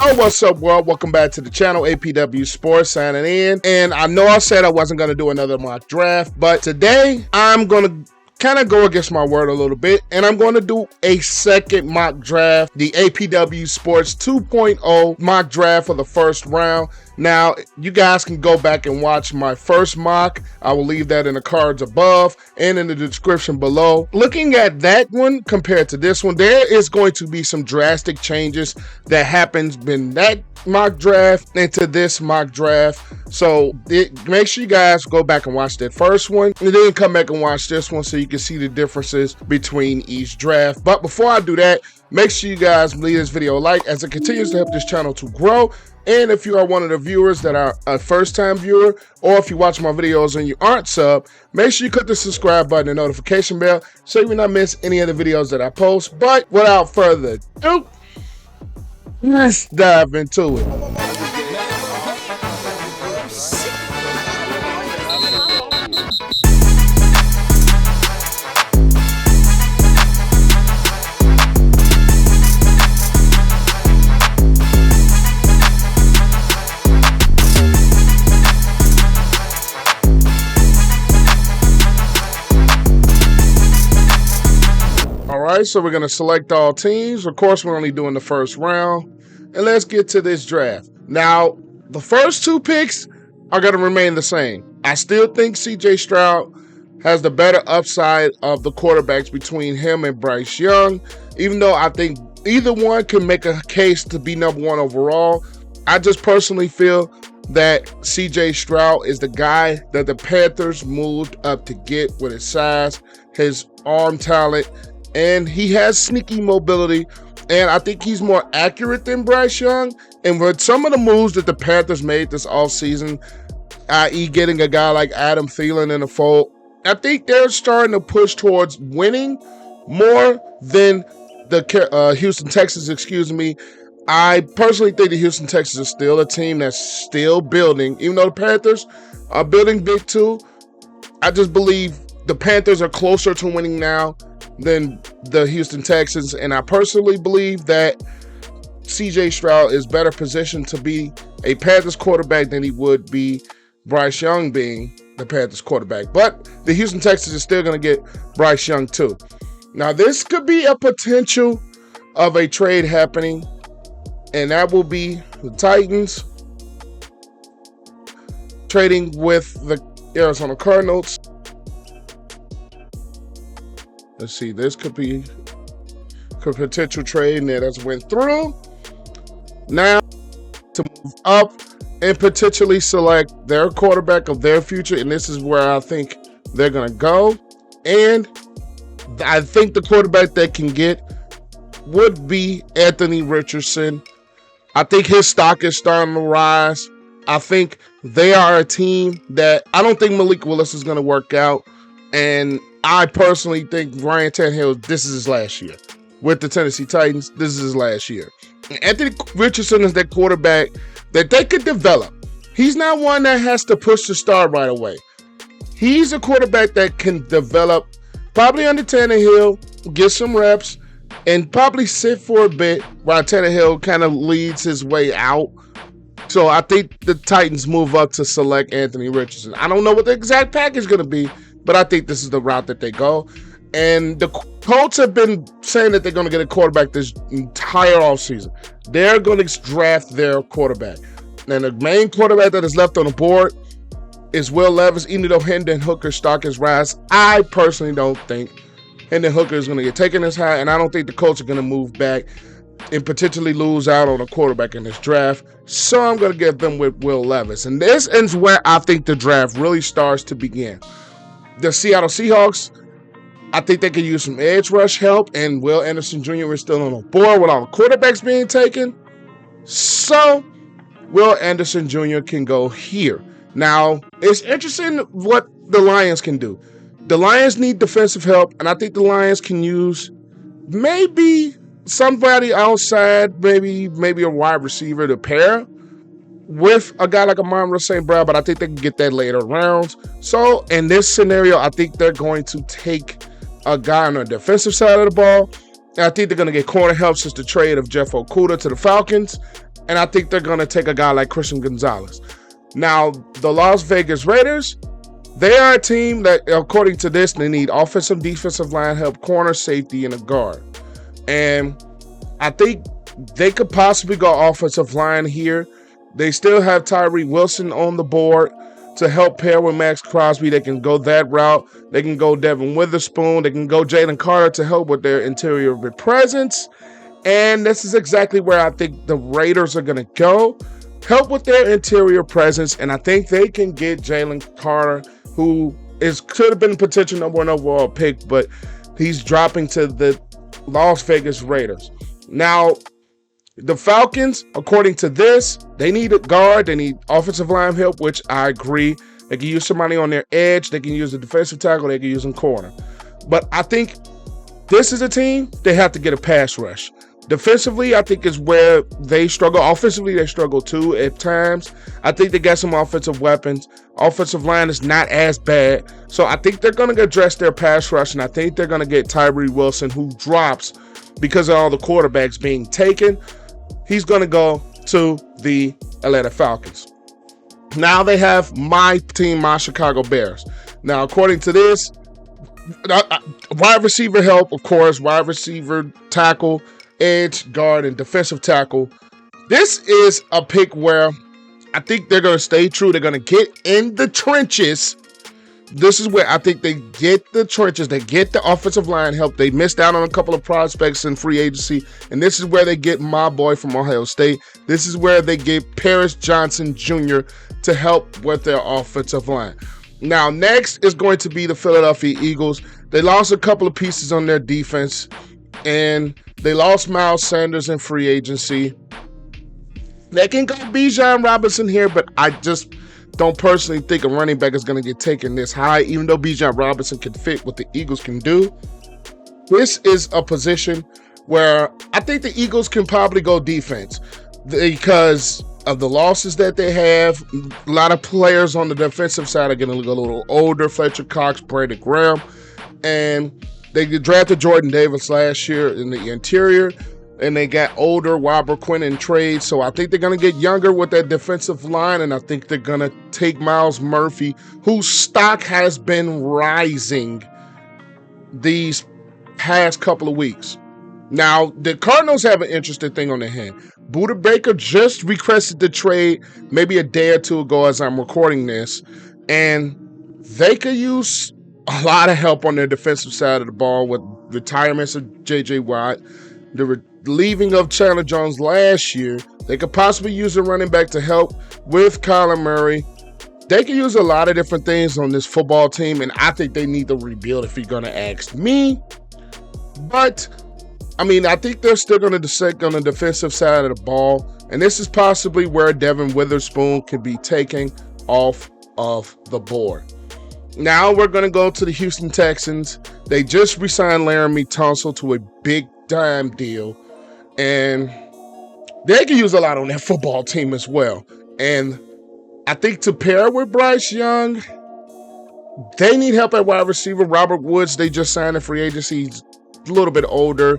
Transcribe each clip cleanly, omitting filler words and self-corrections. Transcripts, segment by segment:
Oh, what's up, world? Welcome back to the channel. APW Sports signing in. And I know I said I wasn't going to do another mock draft, but today I'm going to kind of go against my word a little bit, and I'm going to do a second mock draft, the APW Sports 2.0 mock draft for the first round. Now, you guys can go back and watch my first mock. I will leave that in the cards above and in the description below. Looking at that one compared to this one, there is going to be some drastic changes that happens in that mock draft into this mock draft. So make sure you guys go back and watch that first one and then come back and watch this one so you can see the differences between each draft. But before I do that, make sure you guys leave this video a like as it continues to help this channel to grow. And if you are one of the viewers that are a first-time viewer, or if you watch my videos and you aren't sub, make sure you click the subscribe button and notification bell so you will not miss any of the videos that I post. But without further ado, let's dive into it. Alright, so we're going to select all teams. Of course, we're only doing the first round. And let's get to this draft. Now, the first two picks are going to remain the same. I still think Stroud has the better upside of the quarterbacks between him and Bryce Young. Even though I think either one can make a case to be number one overall, I just personally feel that Stroud is the guy that the Panthers moved up to get with his size, his arm talent, and he has sneaky mobility, and I think he's more accurate than Bryce Young. And with some of the moves that the Panthers made this offseason, i.e. getting a guy like Adam Thielen in the fold, I think they're starting to push towards winning more than the Houston Texans, I personally think the Houston Texans is still a team that's still building. Even though the Panthers are building big too, I just believe the Panthers are closer to winning now than the Houston Texans, and I personally believe that Stroud is better positioned to be a Panthers quarterback than he would be Bryce Young being the Panthers quarterback. But the Houston Texans is still going to get Bryce Young too. Now, this could be a potential of a trade happening, and that will be the Titans trading with the Arizona Cardinals. Let's see, this could be a potential trade that has went through. Now, to move up and potentially select their quarterback of their future, and this is where I think they're going to go. And I think the quarterback they can get would be Anthony Richardson. I think his stock is starting to rise. I think they are a team that I don't think Malik Willis is going to work out. And I personally think Ryan Tannehill, this is his last year. With the Tennessee Titans, this is his last year. Anthony Richardson is that quarterback that they could develop. He's not one that has to push the start right away. He's a quarterback that can develop, probably under Tannehill, get some reps, and probably sit for a bit while Tannehill kind of leads his way out. So I think the Titans move up to select Anthony Richardson. I don't know what the exact package is going to be, but I think this is the route that they go. And the Colts have been saying that they're going to get a quarterback this entire offseason. They're going to draft their quarterback. And the main quarterback that is left on the board is Will Levis. Even though Hendon Hooker's stock is rise, I personally don't think Hendon Hooker is going to get taken this high. And I don't think the Colts are going to move back and potentially lose out on a quarterback in this draft. So I'm going to give them with Will Levis. And this is where I think the draft really starts to begin. The Seattle Seahawks, I think they could use some edge rush help, and Will Anderson Jr. is still on the board with all the quarterbacks being taken. So Will Anderson Jr. can go here. Now, it's interesting what the Lions can do. The Lions need defensive help, and I think the Lions can use maybe somebody outside, maybe a wide receiver to pair with a guy like Amon-Ra St. Brown, but I think they can get that later rounds. So in this scenario, I think they're going to take a guy on the defensive side of the ball. And I think they're going to get corner help since the trade of Jeff Okudah to the Falcons. and I think they're going to take a guy like Christian Gonzalez. Now, the Las Vegas Raiders, they are a team that, according to this, they need offensive, defensive line help, corner, safety, and a guard. And I think they could possibly go offensive line here. They still have Tyree Wilson on the board to help pair with Max Crosby. They can go that route. They can go Devin Witherspoon. They can go Jalen Carter to help with their interior presence. And this is exactly where I think the Raiders are going to go. Help with their interior presence. And I think they can get Jalen Carter, who could have been potential number 1 overall pick, but he's dropping to the Las Vegas Raiders. Now, the Falcons, according to this, they need a guard. They need offensive line help, which I agree. They can use somebody on their edge. They can use a defensive tackle. They can use a corner. But I think this is a team, they have to get a pass rush. Defensively, I think is where they struggle. Offensively, they struggle too at times. I think they got some offensive weapons. Offensive line is not as bad. So I think they're going to address their pass rush, and I think they're going to get Tyree Wilson, who drops because of all the quarterbacks being taken. He's going to go to the Atlanta Falcons. Now they have my team, my Chicago Bears. Now, according to this, wide receiver help, of course, wide receiver, tackle, edge, guard, and defensive tackle. This is a pick where I think they're going to stay true. They're going to get in the trenches. This is where I think they get the trenches. They get the offensive line help. They missed out on a couple of prospects in free agency. And this is where they get my boy from Ohio State. This is where they get Paris Johnson Jr. to help with their offensive line. Now, next is going to be the Philadelphia Eagles. They lost a couple of pieces on their defense. And they lost Miles Sanders in free agency. They can go Bijan Robinson here, but I just don't personally think a running back is going to get taken this high, even though Bijan Robinson can fit what the Eagles can do. This is a position where I think the Eagles can probably go defense because of the losses that they have. A lot of players on the defensive side are getting a little older. Fletcher Cox, Brandon Graham, and they drafted Jordan Davis last year in the interior, and they got older Robert Quinn in trade. So I think they're going to get younger with that defensive line, and I think they're going to take Myles Murphy, whose stock has been rising these past couple of weeks. Now, the Cardinals have an interesting thing on their hand. Budda Baker just requested the trade maybe a day or two ago as I'm recording this, and they could use a lot of help on their defensive side of the ball with retirements of J.J. Watt, the leaving of Chandler Jones last year. They could possibly use a running back to help with Kyler Murray. They can use a lot of different things on this football team, and I think they need to rebuild if you're going to ask me. But, I mean, I think they're still going to dissect on the defensive side of the ball, and this is possibly where Devin Witherspoon can be taken off of the board. Now we're going to go to the Houston Texans. They just re-signed Laramie Tunsil to a big-time deal, and they can use a lot on that football team as well. And I think to pair with Bryce Young, they need help at wide receiver. Robert Woods, they just signed a free agency. He's a little bit older.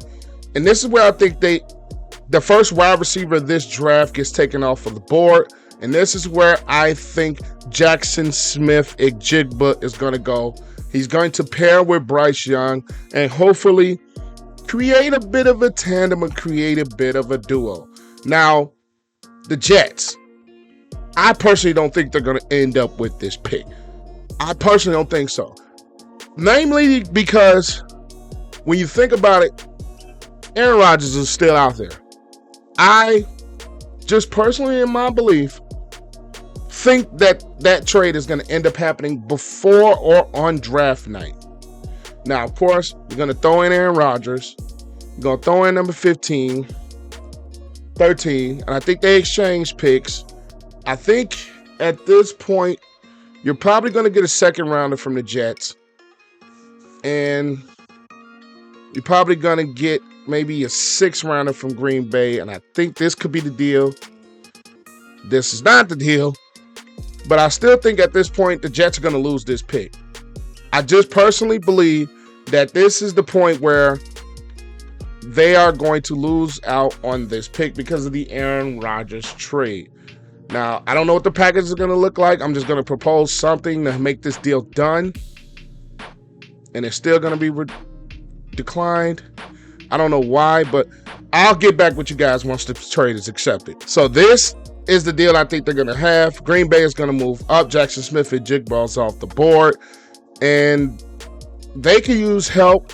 And this is where I think the first wide receiver of this draft gets taken off of the board. And this is where I think Jackson Smith-Njigba is going to go. He's going to pair with Bryce Young and hopefully create a bit of a tandem and create a bit of a duo. Now, the Jets, I personally don't think they're going to end up with this pick. I personally don't think so. Namely because when you think about it, Aaron Rodgers is still out there. I just personally, in my belief, think that trade is going to end up happening before or on draft night. Now, of course, you're going to throw in Aaron Rodgers. You're going to throw in number 15, 13, and I think they exchange picks. I think at this point, you're probably going to get a second rounder from the Jets. And you're probably going to get maybe a sixth rounder from Green Bay. And I think this could be the deal. This is not the deal. But I still think at this point, the Jets are going to lose this pick. I just personally believe that this is the point where they are going to lose out on this pick because of the Aaron Rodgers trade. Now, I don't know what the package is going to look like. I'm just going to propose something to make this deal done. And it's still going to be declined. I don't know why, but I'll get back with you guys once the trade is accepted. So this is the deal I think they're going to have. Green Bay is going to move up. Jackson Smith and Jigball's off the board. And they can use help.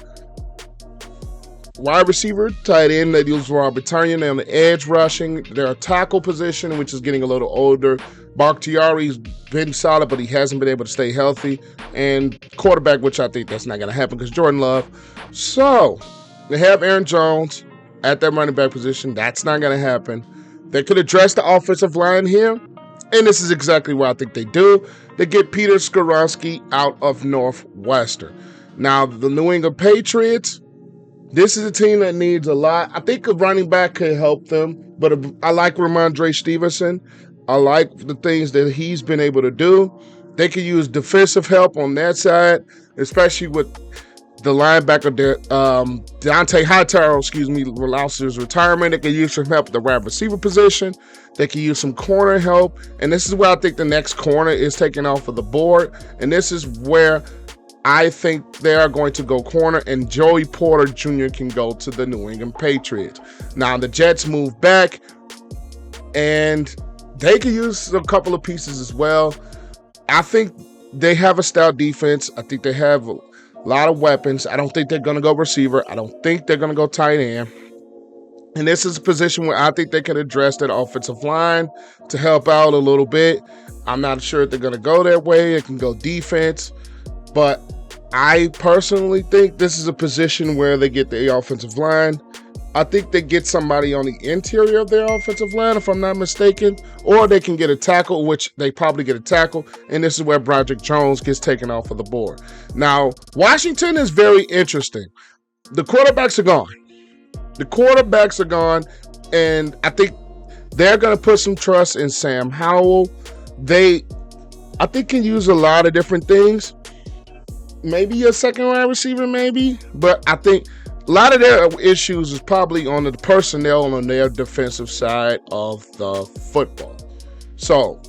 Wide receiver, tight end, they use Robert Tonyan on the edge rushing. Their tackle position, which is getting a little older. Bakhtiari's been solid, but he hasn't been able to stay healthy. And quarterback, which I think that's not going to happen because Jordan Love. So they have Aaron Jones at that running back position. That's not going to happen. They could address the offensive line here. And this is exactly what I think they do. They get Peter Skoronski out of Northwestern. Now, the New England Patriots, this is a team that needs a lot. I think a running back could help them, but I like Ramondre Stevenson. I like the things that he's been able to do. They could use defensive help on that side, especially with the linebacker, Deontay Hightower, lost his retirement. They could use some help at the wide receiver position. They could use some corner help. And this is where I think the next corner is taken off of the board. And this is where I think they are going to go corner, and Joey Porter Jr. can go to the New England Patriots. Now, the Jets move back, and they can use a couple of pieces as well. I think they have a stout defense. I think they have a lot of weapons. I don't think they're going to go receiver. I don't think they're going to go tight end. And this is a position where I think they can address that offensive line to help out a little bit. I'm not sure if they're going to go that way. It can go defense. But I personally think this is a position where they get the offensive line. I think they get somebody on the interior of their offensive line, if I'm not mistaken, or they can get a tackle, which they probably get a tackle, and this is where Broderick Jones gets taken off of the board. Now, Washington is very interesting. The quarterbacks are gone. And I think they're going to put some trust in Sam Howell. I think can use a lot of different things. Maybe a second wide receiver, maybe. But I think a lot of their issues is probably on the personnel on their defensive side of the football. So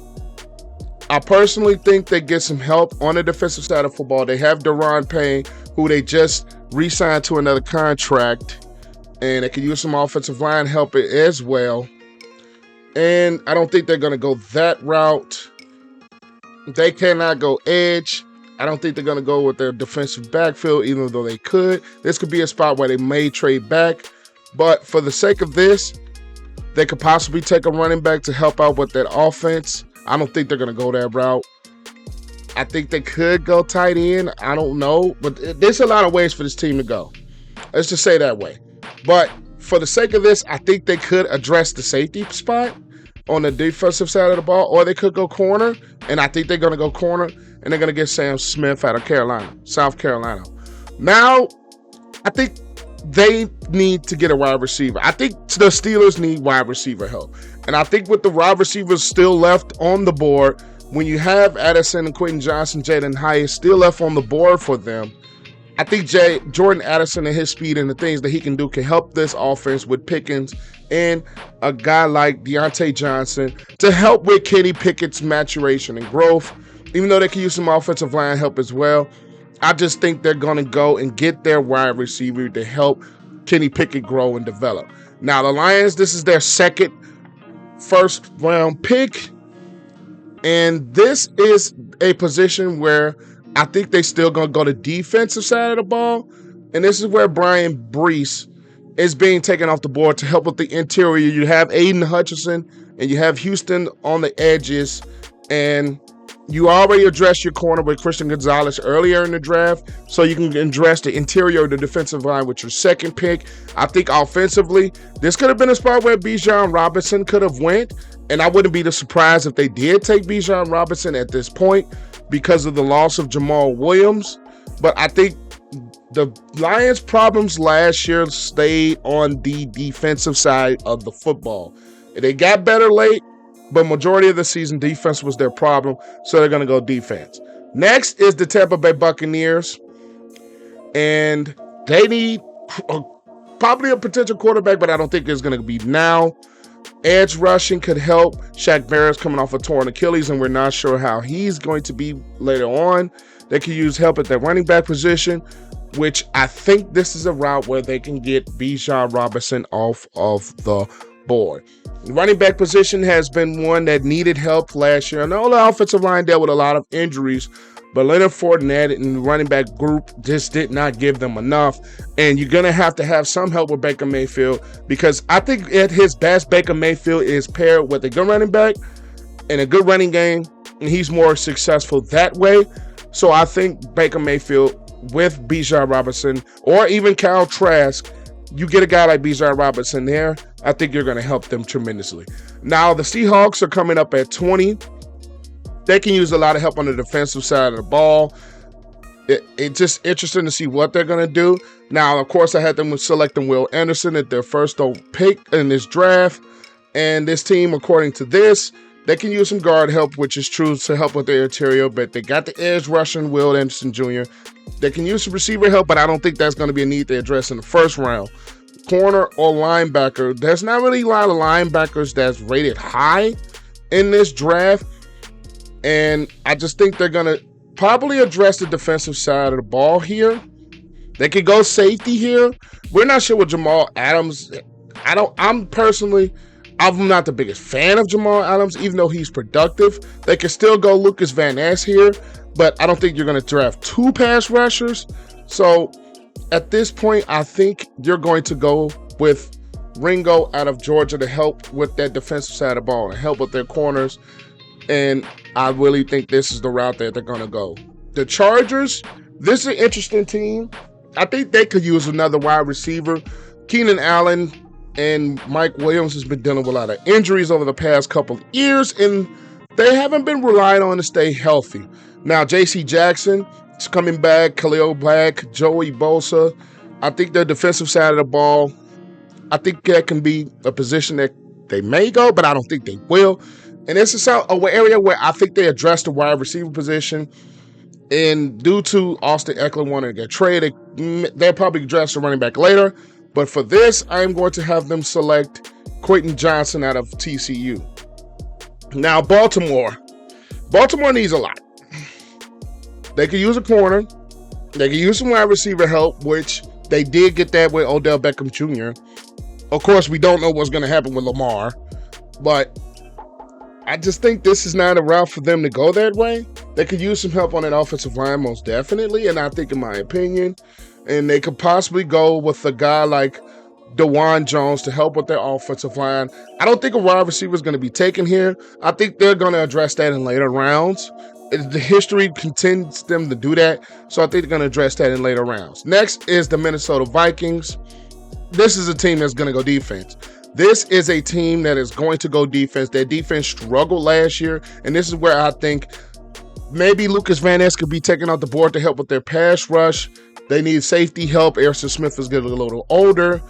I personally think they get some help on the defensive side of football. They have Daron Payne, who they just re-signed to another contract. And they can use some offensive line help as well. And I don't think they're going to go that route. They cannot go edge. I don't think they're going to go with their defensive backfield, even though they could. This could be a spot where they may trade back. But for the sake of this, they could possibly take a running back to help out with that offense. I don't think they're going to go that route. I think they could go tight end. I don't know. But there's a lot of ways for this team to go. Let's just say that way. But for the sake of this, I think they could address the safety spot on the defensive side of the ball, or they could go corner, and I think they're going to go corner, and they're going to get Sam Smith out of South Carolina. Now, I think they need to get a wide receiver. I think the Steelers need wide receiver help. And I think with the wide receivers still left on the board, when you have Addison and Quentin Johnson, Jalen Hyatt still left on the board for them, I think Jordan Addison and his speed and the things that he can do can help this offense with Pickens and a guy like Deontay Johnson to help with Kenny Pickett's maturation and growth. Even though they can use some offensive line help as well, I just think they're going to go and get their wide receiver to help Kenny Pickett grow and develop. Now, the Lions, this is their second first-round pick, and this is a position where I think they still going to go to defensive side of the ball, and this is where Bryce is being taken off the board to help with the interior. You have Aiden Hutchinson, and you have Houston on the edges, and you already addressed your corner with Christian Gonzalez earlier in the draft, so you can address the interior of the defensive line with your second pick. I think offensively, this could have been a spot where Bijan Robinson could have went, and I wouldn't be surprised if they did take Bijan Robinson at this point because of the loss of Jamal Williams. But I think the Lions' problems last year stayed on the defensive side of the football. They got better late, but majority of the season, defense was their problem, so they're going to go defense. Next is the Tampa Bay Buccaneers, and they need probably a potential quarterback, but I don't think it's going to be now. Edge rushing could help. Shaq Barrett's coming off a torn Achilles, and we're not sure how he's going to be later on. They could use help at the running back position, which I think this is a route where they can get Bijan Robinson off of the board. The running back position has been one that needed help last year. I know the offensive line dealt with a lot of injuries, but Leonard Fournette and the running back group just did not give them enough. And you're going to have some help with Baker Mayfield, because I think at his best, Baker Mayfield is paired with a good running back and a good running game, and he's more successful that way. So I think Baker Mayfield with Bijan Robinson, or even Kyle Trask, you get a guy like Bijan Robinson there, I think you're going to help them tremendously. Now, the Seahawks are coming up at 20. They can use a lot of help on the defensive side of the ball. It's just interesting to see what they're going to do. Now, of course, I had them selecting Will Anderson at their first pick in this draft. And this team, according to this, they can use some guard help, which is true, to help with their interior. But they got the edge rushing, Will Anderson Jr. They can use some receiver help, but I don't think that's going to be a need they address in the first round. Corner or linebacker, there's not really a lot of linebackers that's rated high in this draft. And I just think they're going to probably address the defensive side of the ball here. They could go safety here. We're not sure what Jamal Adams. I'm not the biggest fan of Jamal Adams, even though he's productive. They could still go Lucas Van Ness here, but I don't think you're going to draft two pass rushers. So at this point, I think you're going to go with Ringo out of Georgia to help with that defensive side of the ball and help with their corners. And I really think this is the route that they're going to go. The Chargers, this is an interesting team. I think they could use another wide receiver. Keenan Allen and Mike Williams has been dealing with a lot of injuries over the past couple of years, and they haven't been relying on to stay healthy. Now, J.C. Jackson is coming back, Khalil Black, Joey Bosa. I think their defensive side of the ball, I think that can be a position that they may go, but I don't think they will. And this is an area where I think they address the wide receiver position. And due to Austin Eckler wanting to get traded, they'll probably address the running back later. But for this, I'm going to have them select Quentin Johnson out of TCU. Now, Baltimore. Baltimore needs a lot. They could use a corner. They could use some wide receiver help, which they did get that with Odell Beckham Jr. Of course, we don't know what's going to happen with Lamar. But I just think this is not a route for them to go that way. They could use some help on that offensive line, most definitely, and I think, in my opinion, and they could possibly go with a guy like DeJuan Jones to help with their offensive line. I don't think a wide receiver is going to be taken here. I think they're going to address that in later rounds. The history continues them to do that, so I think they're going to address that in later rounds. Next is the Minnesota Vikings. This is a team that's going to go defense. This is a team that is going to go defense. Their defense struggled last year, and this is where I think maybe Lucas Van Ness could be taken off the board to help with their pass rush. They need safety help. Airson Smith is getting a little older,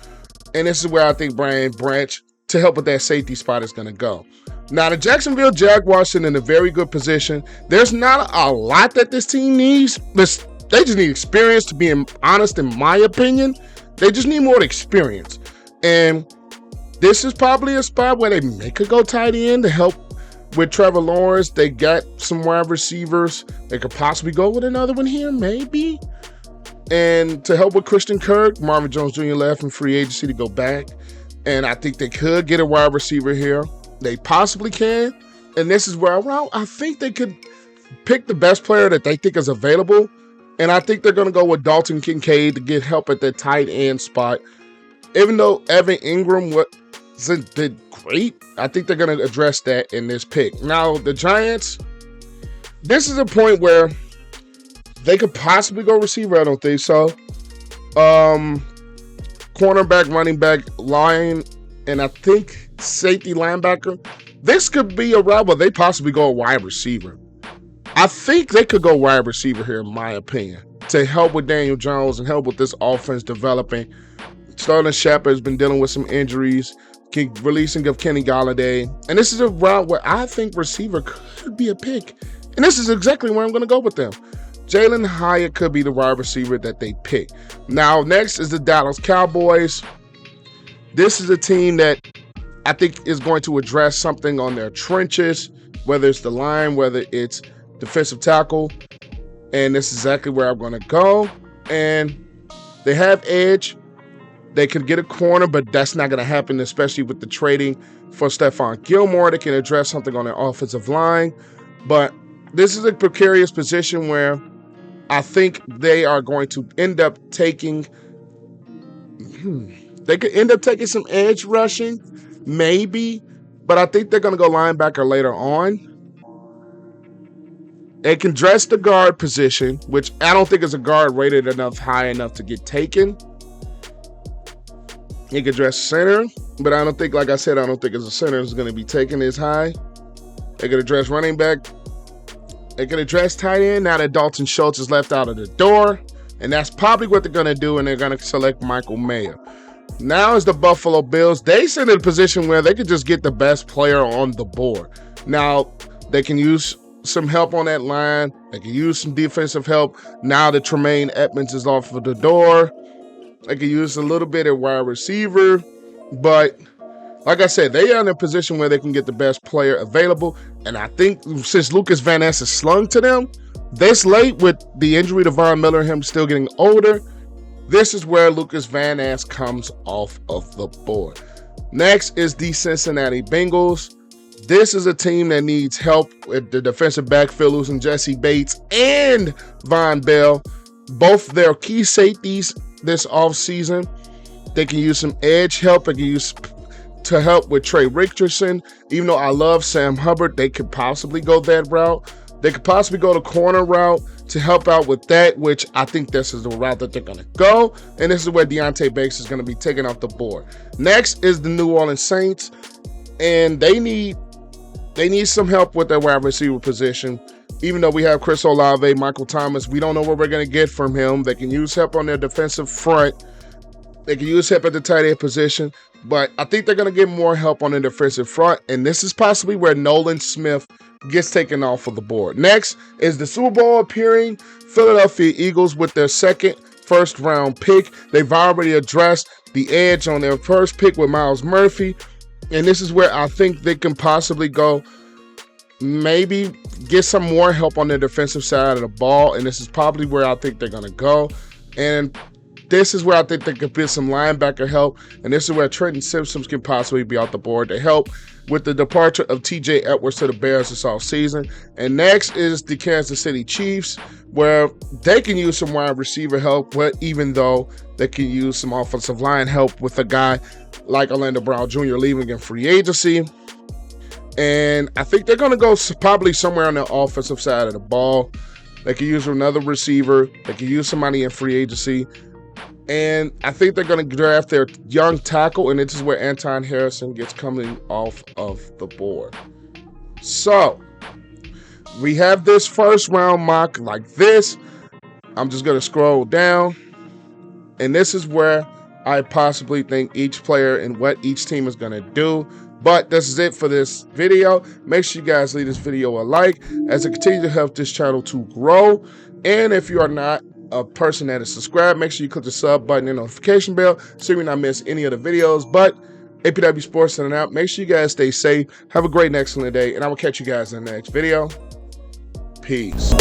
and this is where I think Brian Branch, to help with that safety spot, is going to go. Now, the Jacksonville Jaguars are in a very good position. There's not a lot that this team needs, but they just need experience, to be honest, in my opinion. They just need more experience. And this is probably a spot where they could go tight end to help with Trevor Lawrence. They got some wide receivers. They could possibly go with another one here, maybe. And to help with Christian Kirk, Marvin Jones Jr. left in free agency to go back. And I think they could get a wide receiver here. They possibly can. And this is where I think they could pick the best player that they think is available. And I think they're going to go with Dalton Kincaid to get help at the tight end spot. Even though Evan Ingram did great, I think they're going to address that in this pick. Now, the Giants, this is a point where they could possibly go receiver. I don't think so. Cornerback, running back, line, and I think safety, linebacker. This could be a route where they possibly go a wide receiver. I think they could go wide receiver here, in my opinion, to help with Daniel Jones and help with this offense developing. Sterling Shepard has been dealing with some injuries, releasing of Kenny Golladay. And this is a route where I think receiver could be a pick. And this is exactly where I'm going to go with them. Jalen Hyatt could be the wide receiver that they pick. Now, next is the Dallas Cowboys. This is a team that I think is going to address something on their trenches, whether it's the line, whether it's defensive tackle. And this is exactly where I'm going to go. And they have edge. They can get a corner, but that's not going to happen, especially with the trading for Stephon Gilmore. They can address something on their offensive line. But this is a precarious position where I think they are going to end up taking they could end up taking some edge rushing, maybe, but I think they're going to go linebacker later on. They can dress the guard position, which I don't think is a guard rated high enough to get taken. He can dress center, but I don't think, like I said, I don't think as a center is going to be taken as high. They can address running back. They can address tight end now that Dalton Schultz is left out of the door. And that's probably what they're going to do, and they're going to select Michael Mayer. Now is the Buffalo Bills. They sit in a position where they could just get the best player on the board. Now, they can use some help on that line. They can use some defensive help now that Tremaine Edmonds is off of the door. They can use a little bit at wide receiver. But like I said, they are in a position where they can get the best player available. And I think since Lucas Van Ness is slung to them this late with the injury to Von Miller and him still getting older, this is where Lucas Van Ness comes off of the board. Next is the Cincinnati Bengals. This is a team that needs help with the defensive backfield, losing Jesse Bates and Von Bell, both their key safeties this offseason. They can use some edge help. They can use to help with Trey Richardson. Even though I love Sam Hubbard, they could possibly go that route. They could possibly go the corner route to help out with that, which I think this is the route that they're going to go. And this is where Deontay Banks is going to be taken off the board. Next is the New Orleans Saints, and they need some help with their wide receiver position. Even though we have Chris Olave, Michael Thomas, we don't know what we're going to get from him. They can use help on their defensive front. They can use help at the tight end position. But I think they're going to get more help on the defensive front. And this is possibly where Nolan Smith gets taken off of the board. Next is the Super Bowl appearing Philadelphia Eagles with their second first-round pick. They've already addressed the edge on their first pick with Myles Murphy. And this is where I think they can possibly go, maybe get some more help on the defensive side of the ball. And this is probably where I think they're going to go. And this is where I think they could get some linebacker help. And this is where Trenton Simpson can possibly be off the board to help with the departure of TJ Edwards to the Bears this offseason. And next is the Kansas City Chiefs, where they can use some wide receiver help, but even though they can use some offensive line help with a guy like Orlando Brown Jr. leaving in free agency. And I think they're going to go probably somewhere on the offensive side of the ball. They can use another receiver. They can use somebody in free agency. And I think they're going to draft their young tackle, and this is where Anton Harrison gets coming off of the board. So, we have this first round mock like this. I'm just going to scroll down. And this is where I possibly think each player and what each team is going to do. But this is it for this video. Make sure you guys leave this video a like as I continue to help this channel to grow. And if you are not a person that is subscribed, make sure you click the sub button and notification bell so you not miss any of the videos. But APW Sports signing out. Make sure you guys stay safe. Have a great and excellent day, and I will catch you guys in the next video. Peace.